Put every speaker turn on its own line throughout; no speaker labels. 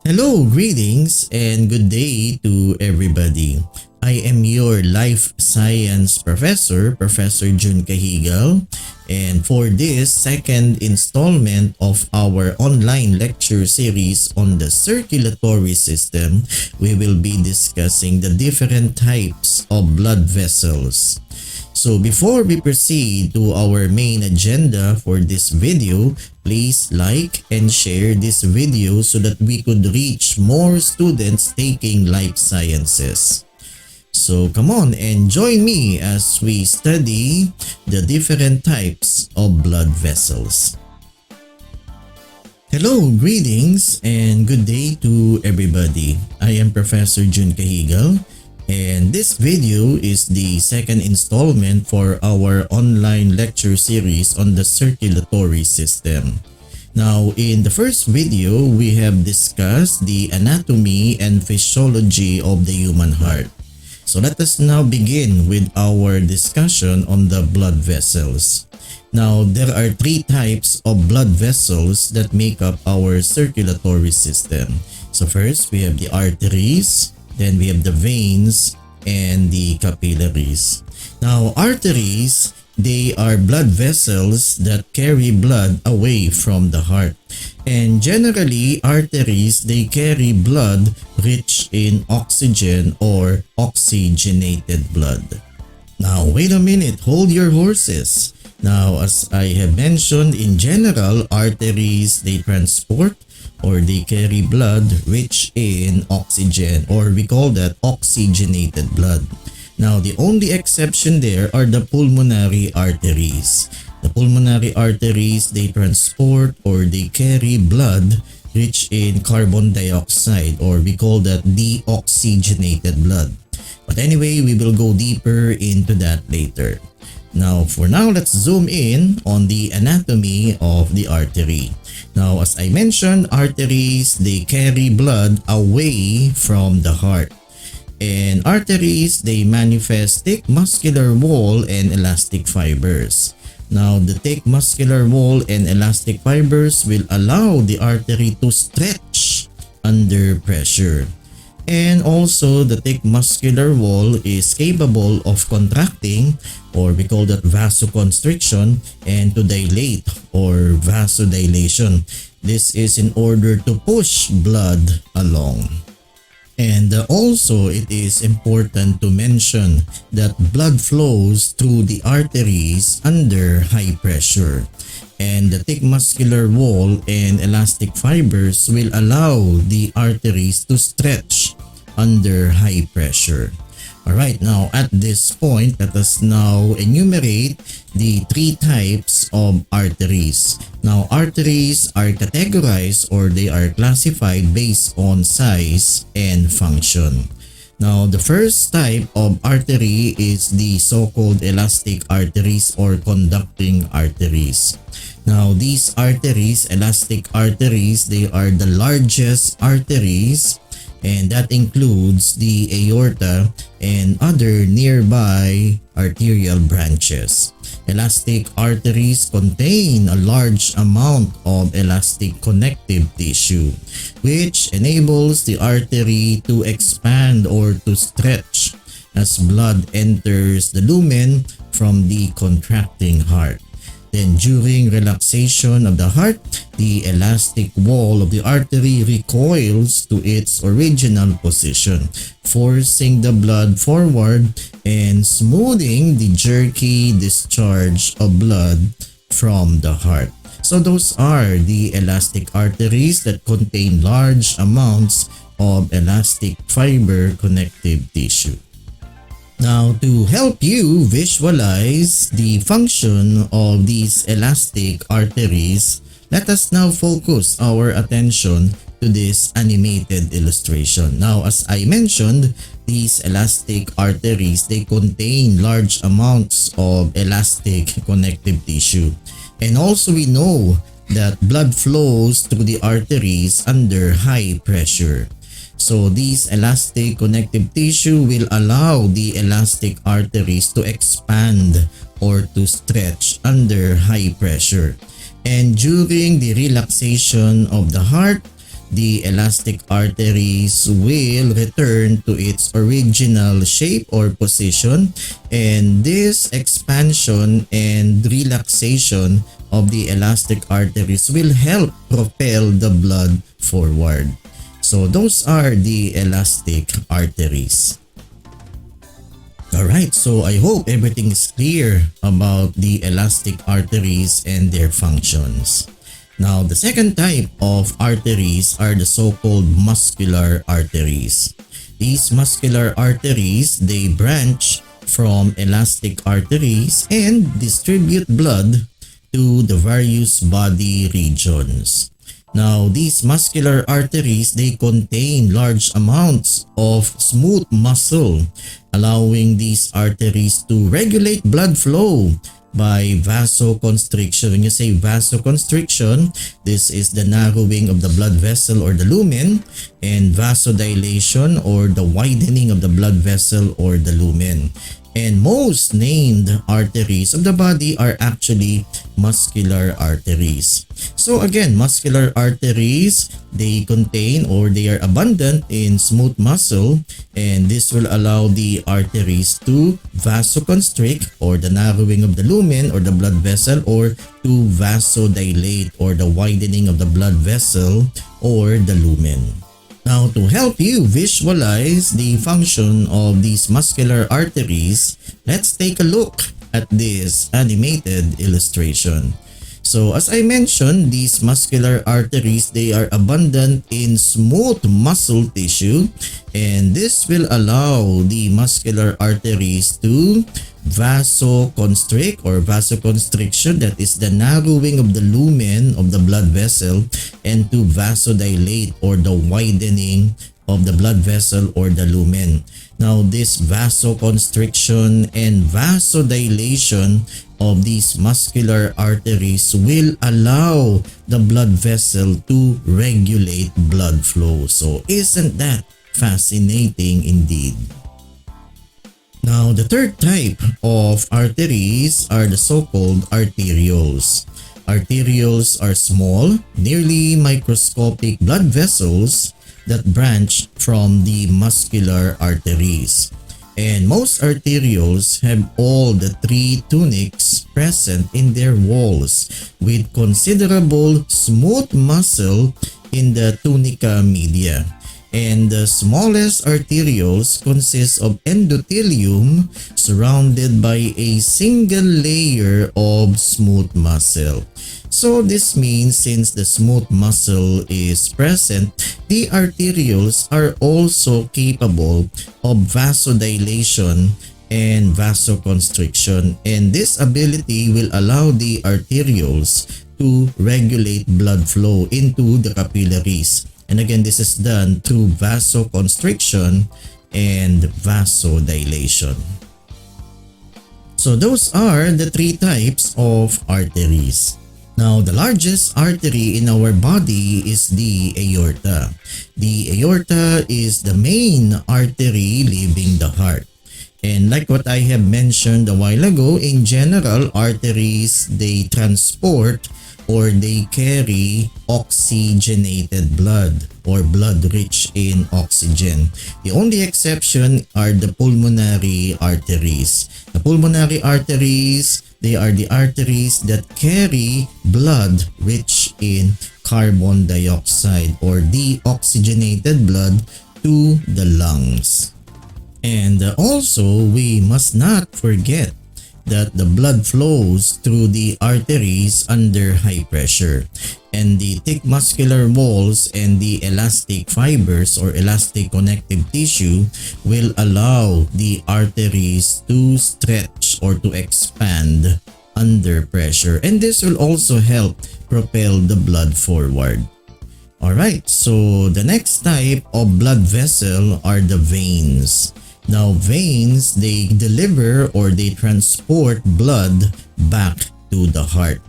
Hello, greetings, and good day to everybody. I am your life science professor, Professor Jun Cajigal, and for this second installment of our online lecture series on the circulatory system, we will be discussing the different types of blood vessels. So before we proceed to our main agenda for this video, please like and share this video so that we could reach more students taking life sciences. So come on and join me as we study the different types of blood vessels. Hello, greetings, and good day to everybody. I am Professor Jun Cajigal. And this video is the second installment for our online lecture series on the circulatory system. Now, in the first video, we have discussed the anatomy and physiology of the human heart. So let us now begin with our discussion on the blood vessels. Now, there are three types of blood vessels that make up our circulatory system. So first, we have the arteries. Then we have the veins and the capillaries. Now, arteries, they are blood vessels that carry blood away from the heart. And generally, arteries, they carry blood rich in oxygen or oxygenated blood. Now, wait a minute, hold your horses. Now, as I have mentioned, in general, arteries, they transport or they carry blood rich in oxygen, or we call that oxygenated blood. Now, the only exception there are the pulmonary arteries. The pulmonary arteries, they transport or they carry blood rich in carbon dioxide, or we call that deoxygenated blood. But anyway, we will go deeper into that later. Now, for now, let's zoom in on the anatomy of the artery. Now, as I mentioned, arteries, they carry blood away from the heart. And arteries, they manifest thick muscular wall and elastic fibers. Now, the thick muscular wall and elastic fibers will allow the artery to stretch under pressure. And also, the thick muscular wall is capable of contracting, or we call that vasoconstriction, and to dilate or vasodilation. This is in order to push blood along. And also, it is important to mention that blood flows through the arteries under high pressure. And the thick muscular wall and elastic fibers will allow the arteries to stretch under high pressure. Alright, now at this point, let us now enumerate the three types of arteries. Now, arteries are categorized or they are classified based on size and function. Now, the first type of artery is the so-called elastic arteries or conducting arteries. Now, these arteries, elastic arteries, they are the largest arteries, and that includes the aorta and other nearby arterial branches. Elastic arteries contain a large amount of elastic connective tissue, which enables the artery to expand or to stretch as blood enters the lumen from the contracting heart. Then during relaxation of the heart, the elastic wall of the artery recoils to its original position, forcing the blood forward and smoothing the jerky discharge of blood from the heart. So those are the elastic arteries that contain large amounts of elastic fiber connective tissue. Now, to help you visualize the function of these elastic arteries, let us now focus our attention to this animated illustration. Now, as I mentioned, these elastic arteries, they contain large amounts of elastic connective tissue. And also we know that blood flows through the arteries under high pressure. So these elastic connective tissue will allow the elastic arteries to expand or to stretch under high pressure. And during the relaxation of the heart, the elastic arteries will return to its original shape or position, and this expansion and relaxation of the elastic arteries will help propel the blood forward. So those are the elastic arteries. Alright, so I hope everything is clear about the elastic arteries and their functions. Now, the second type of arteries are the so-called muscular arteries. These muscular arteries, they branch from elastic arteries and distribute blood to the various body regions. Now, these muscular arteries, they contain large amounts of smooth muscle, allowing these arteries to regulate blood flow by vasoconstriction. When you say vasoconstriction, this is the narrowing of the blood vessel or the lumen, and vasodilation or the widening of the blood vessel or the lumen. And most named arteries of the body are actually muscular arteries. So again, muscular arteries, they contain or they are abundant in smooth muscle, and this will allow the arteries to vasoconstrict or the narrowing of the lumen or the blood vessel, or to vasodilate or the widening of the blood vessel or the lumen. Now, to help you visualize the function of these muscular arteries, let's take a look at this animated illustration. So as I mentioned, these muscular arteries, they are abundant in smooth muscle tissue, and this will allow the muscular arteries to vasoconstrict or vasoconstriction, that is the narrowing of the lumen of the blood vessel, and to vasodilate or the widening of the blood vessel or the lumen. Now, this vasoconstriction and vasodilation of these muscular arteries will allow the blood vessel to regulate blood flow. So isn't that fascinating indeed? Now, the third type of arteries are the so-called arterioles. Arterioles are small, nearly microscopic blood vessels that branch from the muscular arteries. And most arterioles have all the three tunics present in their walls, with considerable smooth muscle in the tunica media. And the smallest arterioles consist of endothelium surrounded by a single layer of smooth muscle. So this means since the smooth muscle is present, the arterioles are also capable of vasodilation and vasoconstriction, and this ability will allow the arterioles to regulate blood flow into the capillaries. And again, this is done through vasoconstriction and vasodilation. So those are the three types of arteries. Now, the largest artery in our body is the aorta. The aorta is the main artery leaving the heart. And like what I have mentioned a while ago, in general, arteries, they transport or they carry oxygenated blood or blood rich in oxygen. The only exception are the pulmonary arteries. The pulmonary arteries, they are the arteries that carry blood rich in carbon dioxide or deoxygenated blood to the lungs. And also, we must not forget that the blood flows through the arteries under high pressure, and the thick muscular walls and the elastic fibers or elastic connective tissue will allow the arteries to stretch or to expand under pressure, and this will also help propel the blood forward. Alright, so the next type of blood vessel are the veins. Now, veins, they deliver or they transport blood back to the heart.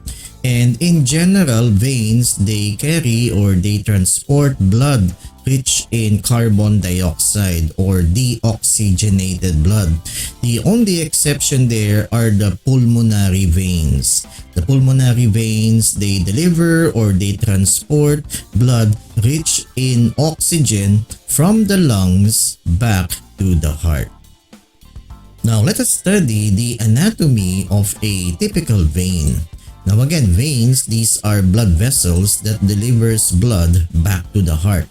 And in general, veins, they carry or they transport blood rich in carbon dioxide or deoxygenated blood. The only exception there are the pulmonary veins. The pulmonary veins, they deliver or they transport blood rich in oxygen from the lungs back to the heart. Now let us study the anatomy of a typical vein. Now again, veins, these are blood vessels that delivers blood back to the heart.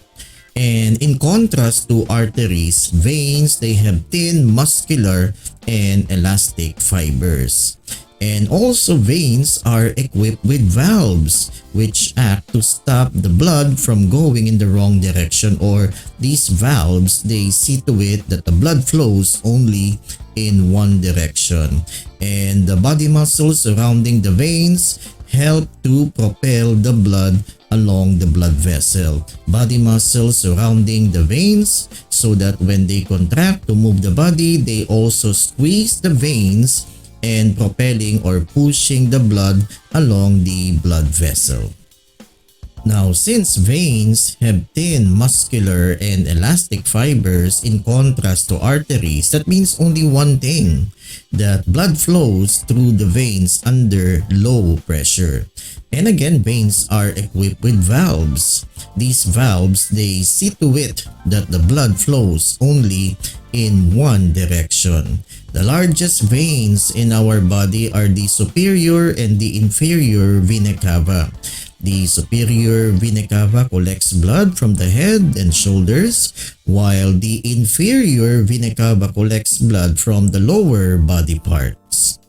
And in contrast to arteries, veins, they have thin, muscular, and elastic fibers. And also veins are equipped with valves which act to stop the blood from going in the wrong direction, or these valves, they see to it that the blood flows only in one direction. And the body muscles surrounding the veins help to propel the blood along the blood vessel. Body muscles surrounding the veins so that when they contract to move the body, they also squeeze the veins and propelling or pushing the blood along the blood vessel. Now, since veins have thin, muscular, and elastic fibers in contrast to arteries, that means only one thing, that blood flows through the veins under low pressure. And again, veins are equipped with valves. These valves, they see to it that the blood flows only in one direction. The largest veins in our body are the superior and the inferior vena cava. The superior vena cava collects blood from the head and shoulders, while the inferior vena cava collects blood from the lower body parts.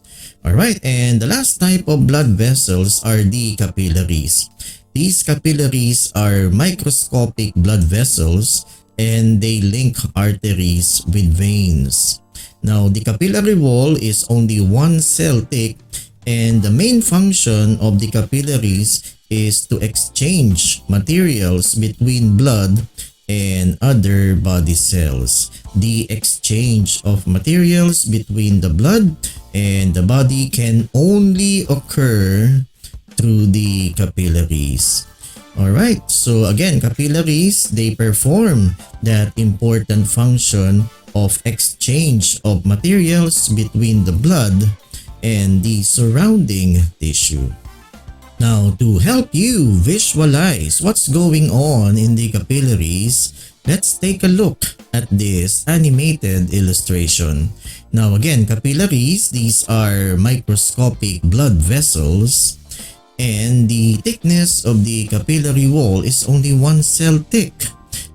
Alright, and the last type of blood vessels are the capillaries. These capillaries are microscopic blood vessels and they link arteries with veins. Now, the capillary wall is only 1 cell thick, and the main function of the capillaries is to exchange materials between blood and other body cells. The exchange of materials between the blood and the body can only occur through the capillaries. Alright, so again, capillaries, they perform that important function of exchange of materials between the blood and the surrounding tissue. Now, to help you visualize what's going on in the capillaries, let's take a look at this animated illustration. Now again, capillaries, these are microscopic blood vessels, and the thickness of the capillary wall is only 1 cell thick.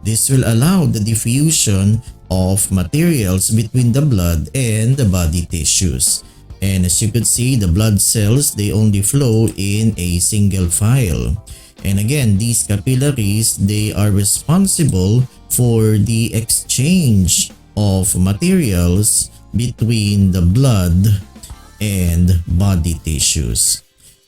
This will allow the diffusion of materials between the blood and the body tissues. And as you could see, the blood cells, they only flow in a single file. And again, these capillaries, they are responsible for the exchange of materials between the blood and body tissues.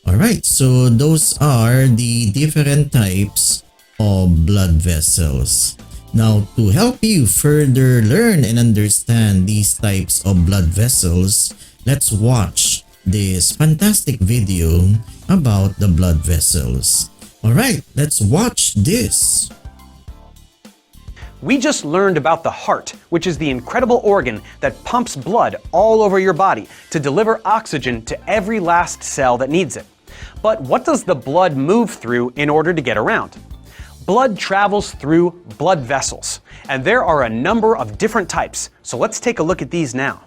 Alright, so those are the different types of blood vessels. Now, to help you further learn and understand these types of blood vessels, let's watch this fantastic video about the blood vessels. Alright, let's watch this.
We just learned about the heart, which is the incredible organ that pumps blood all over your body to deliver oxygen to every last cell that needs it. But what does the blood move through in order to get around? Blood travels through blood vessels, and there are a number of different types, so let's take a look at these now.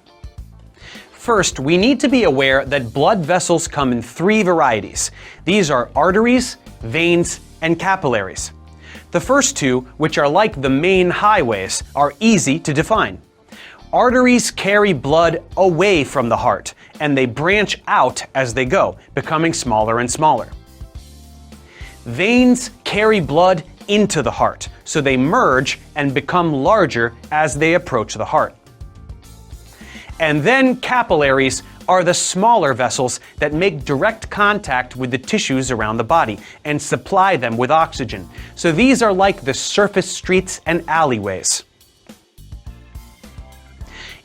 First, we need to be aware that blood vessels come in 3 varieties. These are arteries, veins, and capillaries. The first 2, which are like the main highways, are easy to define. Arteries carry blood away from the heart, and they branch out as they go, becoming smaller and smaller. Veins carry blood into the heart, so they merge and become larger as they approach the heart. And then capillaries are the smaller vessels that make direct contact with the tissues around the body and supply them with oxygen. So these are like the surface streets and alleyways.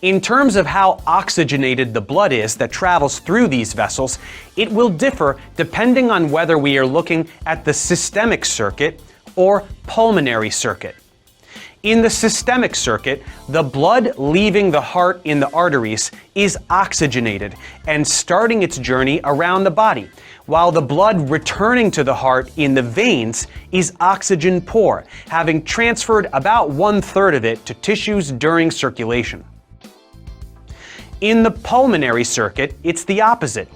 In terms of how oxygenated the blood is that travels through these vessels, it will differ depending on whether we are looking at the systemic circuit or pulmonary circuit. In the systemic circuit, the blood leaving the heart in the arteries is oxygenated and starting its journey around the body, while the blood returning to the heart in the veins is oxygen poor, having transferred about 1/3 of it to tissues during circulation. In the pulmonary circuit, it's the opposite.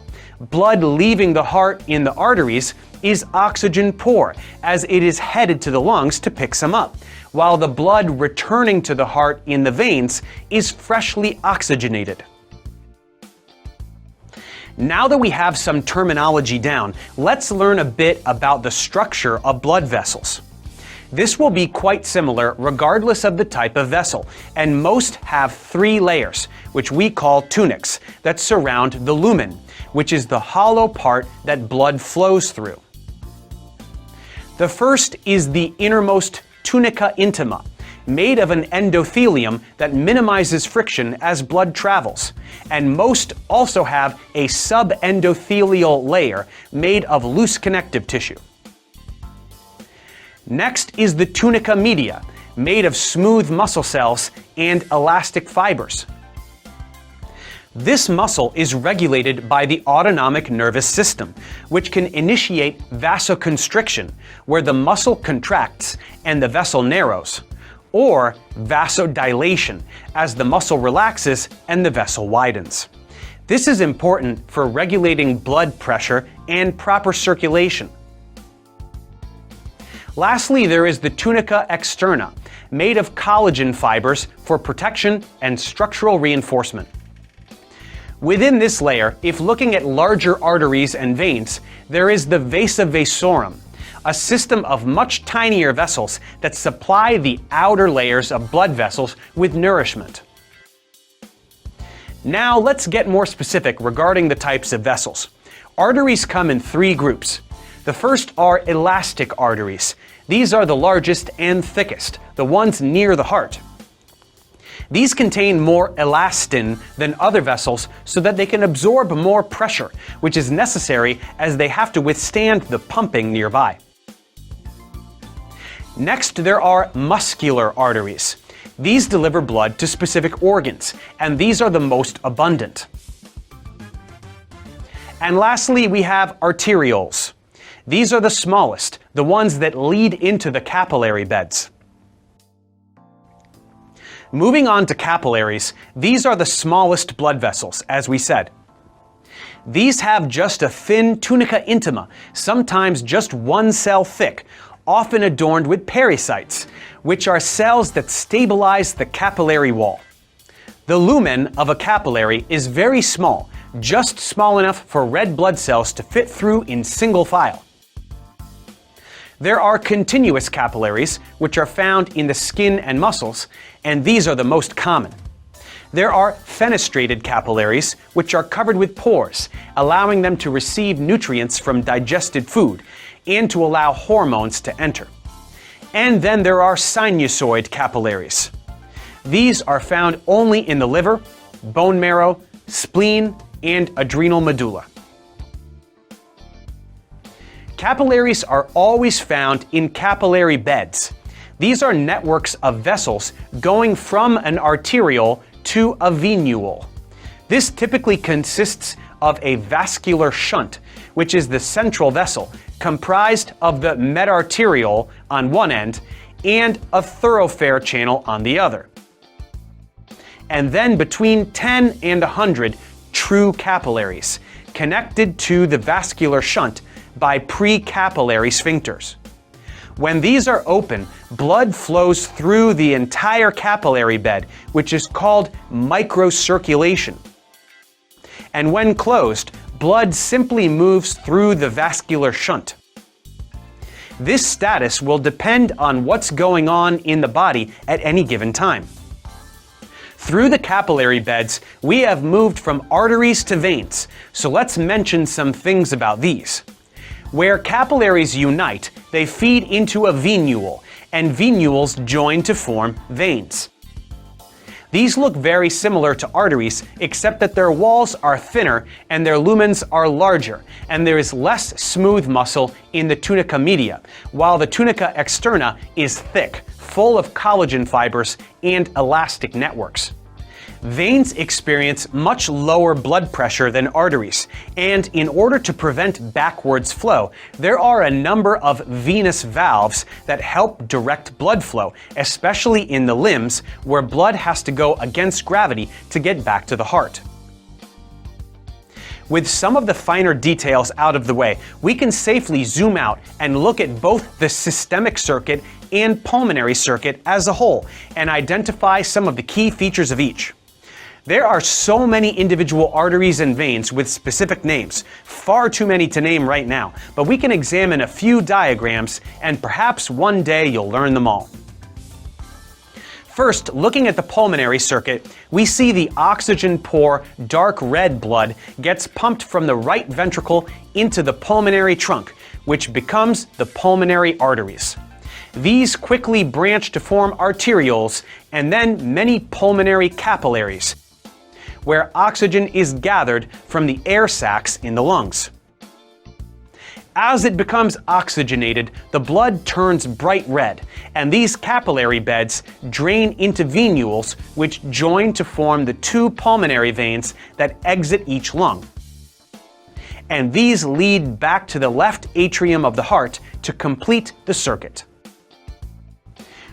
Blood leaving the heart in the arteries is oxygen poor, as it is headed to the lungs to pick some up, while the blood returning to the heart in the veins is freshly oxygenated. Now that we have some terminology down, let's learn a bit about the structure of blood vessels. This will be quite similar regardless of the type of vessel, and most have 3 layers, which we call tunics, that surround the lumen, which is the hollow part that blood flows through. The first is the innermost tunica intima, made of an endothelium that minimizes friction as blood travels, and most also have a subendothelial layer made of loose connective tissue. Next is the tunica media, made of smooth muscle cells and elastic fibers. This muscle is regulated by the autonomic nervous system, which can initiate vasoconstriction, where the muscle contracts and the vessel narrows, or vasodilation, as the muscle relaxes and the vessel widens. This is important for regulating blood pressure and proper circulation. Lastly, there is the tunica externa, made of collagen fibers for protection and structural reinforcement. Within this layer, if looking at larger arteries and veins, there is the vasa vasorum, a system of much tinier vessels that supply the outer layers of blood vessels with nourishment. Now let's get more specific regarding the types of vessels. Arteries come in 3 groups. The first are elastic arteries. These are the largest and thickest, the ones near the heart. These contain more elastin than other vessels so that they can absorb more pressure, which is necessary as they have to withstand the pumping nearby. Next, there are muscular arteries. These deliver blood to specific organs, and these are the most abundant. And lastly, we have arterioles. These are the smallest, the ones that lead into the capillary beds. Moving on to capillaries, these are the smallest blood vessels, as we said. These have just a thin tunica intima, sometimes just 1 cell thick, often adorned with pericytes, which are cells that stabilize the capillary wall. The lumen of a capillary is very small, just small enough for red blood cells to fit through in single file. There are continuous capillaries, which are found in the skin and muscles, and these are the most common. There are fenestrated capillaries, which are covered with pores, allowing them to receive nutrients from digested food and to allow hormones to enter. And then there are sinusoid capillaries. These are found only in the liver, bone marrow, spleen, and adrenal medulla. Capillaries are always found in capillary beds. These are networks of vessels going from an arteriole to a venule. This typically consists of a vascular shunt, which is the central vessel, comprised of the medarteriole on one end and a thoroughfare channel on the other. And then between 10 and 100 true capillaries, connected to the vascular shunt by precapillary sphincters. When these are open, blood flows through the entire capillary bed, which is called microcirculation. And when closed, blood simply moves through the vascular shunt. This status will depend on what's going on in the body at any given time. Through the capillary beds, we have moved from arteries to veins, so let's mention some things about these. Where capillaries unite, they feed into a venule, and venules join to form veins. These look very similar to arteries, except that their walls are thinner and their lumens are larger, and there is less smooth muscle in the tunica media, while the tunica externa is thick, full of collagen fibers and elastic networks. Veins experience much lower blood pressure than arteries, and in order to prevent backwards flow, there are a number of venous valves that help direct blood flow, especially in the limbs where blood has to go against gravity to get back to the heart. With some of the finer details out of the way, we can safely zoom out and look at both the systemic circuit and pulmonary circuit as a whole and identify some of the key features of each. There are so many individual arteries and veins with specific names, far too many to name right now, but we can examine a few diagrams and perhaps one day you'll learn them all. First, looking at the pulmonary circuit, we see the oxygen-poor dark red blood gets pumped from the right ventricle into the pulmonary trunk, which becomes the pulmonary arteries. These quickly branch to form arterioles and then many pulmonary capillaries, where oxygen is gathered from the air sacs in the lungs. As it becomes oxygenated, the blood turns bright red, and these capillary beds drain into venules which join to form the two pulmonary veins that exit each lung. And these lead back to the left atrium of the heart to complete the circuit.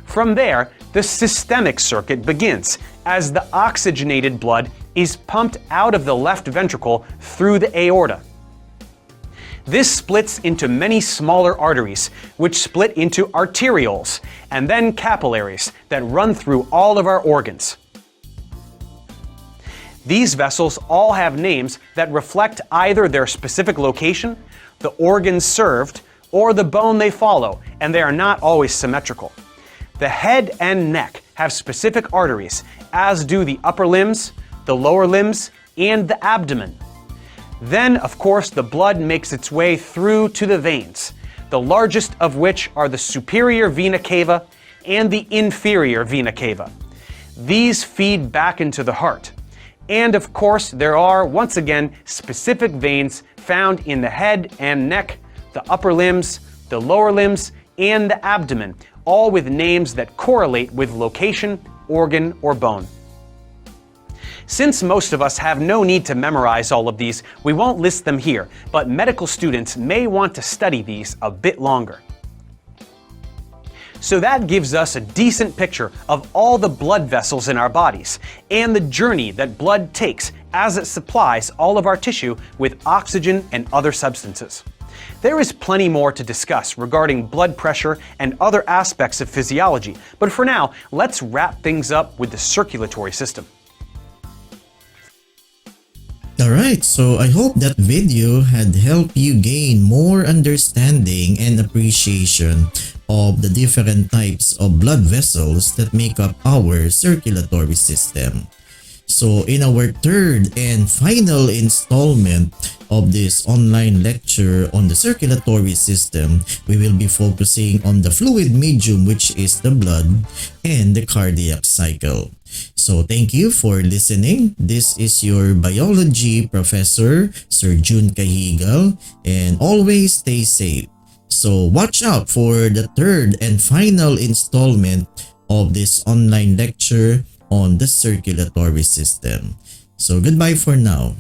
From there, the systemic circuit begins, as the oxygenated blood is pumped out of the left ventricle through the aorta. This splits into many smaller arteries, which split into arterioles, and then capillaries that run through all of our organs. These vessels all have names that reflect either their specific location, the organs served, or the bone they follow, and they are not always symmetrical. The head and neck have specific arteries, as do the upper limbs, the lower limbs, and the abdomen. Then, of course, the blood makes its way through to the veins, the largest of which are the superior vena cava and the inferior vena cava. These feed back into the heart. And of course, there are, once again, specific veins found in the head and neck, the upper limbs, the lower limbs, and the abdomen, all with names that correlate with location, organ, or bone. Since most of us have no need to memorize all of these, we won't list them here, but medical students may want to study these a bit longer. So that gives us a decent picture of all the blood vessels in our bodies and the journey that blood takes as it supplies all of our tissue with oxygen and other substances. There is plenty more to discuss regarding blood pressure and other aspects of physiology, but for now, let's wrap things up with the circulatory system.
Alright, so I hope that video had helped you gain more understanding and appreciation of the different types of blood vessels that make up our circulatory system. So in our third and final installment of this online lecture on the circulatory system, we will be focusing on the fluid medium, which is the blood, and the cardiac cycle. So thank you for listening. This is your biology professor, Sir Jun Cajigal, and always stay safe. So watch out for the third and final installment of this online lecture on the circulatory system. So goodbye for now.